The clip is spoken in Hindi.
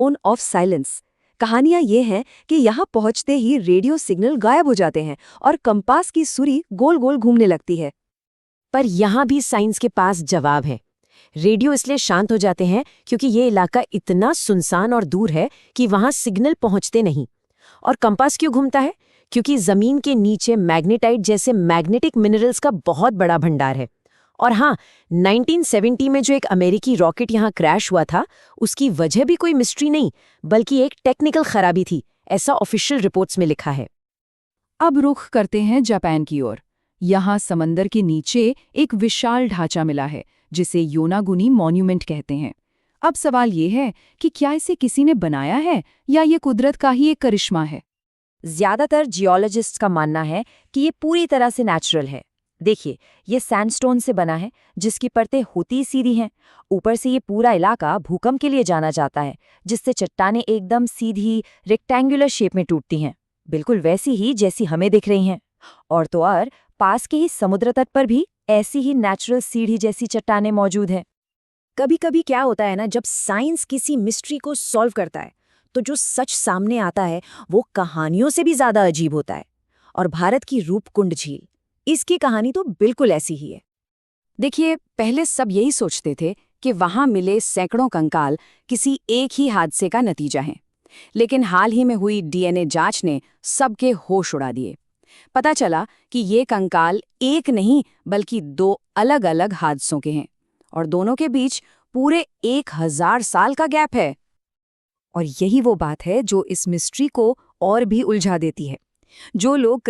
On off silence. कहानियां ये हैं कि यहाँ पहुंचते ही रेडियो सिग्नल गायब हो जाते हैं और कंपास की सुरी गोल गोल घूमने लगती है। पर यहाँ भी साइंस के पास जवाब है। रेडियो इसलिए शांत हो जाते हैं क्योंकि ये इलाका इतना सुनसान और दूर है कि वहां सिग्नल पहुंचते नहीं। और कंपास क्यों घूमता है? क्योंकि जमीन के नीचे मैग्नेटाइट जैसे मैग्नेटिक मिनरल्स का बहुत बड़ा भंडार है। और हाँ, 1970 में जो एक अमेरिकी रॉकेट यहाँ क्रैश हुआ था, उसकी वजह भी कोई मिस्ट्री नहीं, बल्कि एक टेक्निकल खराबी थी, ऐसा ऑफिशियल रिपोर्ट्स में लिखा है। अब रुख करते हैं जापान की ओर। यहाँ समंदर के नीचे एक विशाल ढांचा मिला है जिसे योनागुनी मॉन्यूमेंट कहते हैं। अब सवाल ये है कि क्या इसे किसी ने बनाया है या ये कुदरत का ही एक करिश्मा है? ज्यादातर जियोलॉजिस्ट्स का मानना है कि ये पूरी तरह से नेचुरल है। देखिए, ये सैंडस्टोन से बना है जिसकी परतें होती सीधी हैं। ऊपर से ये पूरा इलाका भूकंप के लिए जाना जाता है, जिससे चट्टानें एकदम सीधी रेक्टेंगुलर शेप में टूटती हैं, बिल्कुल वैसी ही जैसी हमें दिख रही हैं। और तो और पास के ही समुद्र तट पर भी ऐसी ही नेचुरल सीढ़ी जैसी चट्टानें मौजूद हैं। कभी कभी क्या होता है ना, जब साइंस किसी मिस्ट्री को सॉल्व करता है तो जो सच सामने आता है वो कहानियों से भी ज्यादा अजीब होता है। और भारत की रूपकुंड झील, इसकी कहानी तो बिल्कुल ऐसी ही है। देखिए, पहले सब यही सोचते थे कि वहां मिले सैकड़ों कंकाल किसी एक ही हादसे का नतीजा हैं। लेकिन हाल ही में हुई डीएनए जांच ने सबके होश उड़ा दिए। पता चला कि ये कंकाल एक नहीं बल्कि दो अलग-अलग हादसों के हैं और दोनों के बीच पूरे 1000 साल का गैप है। और यही वो बात है जो इस मिस्ट्री को और भी उलझा देती है। जो लोग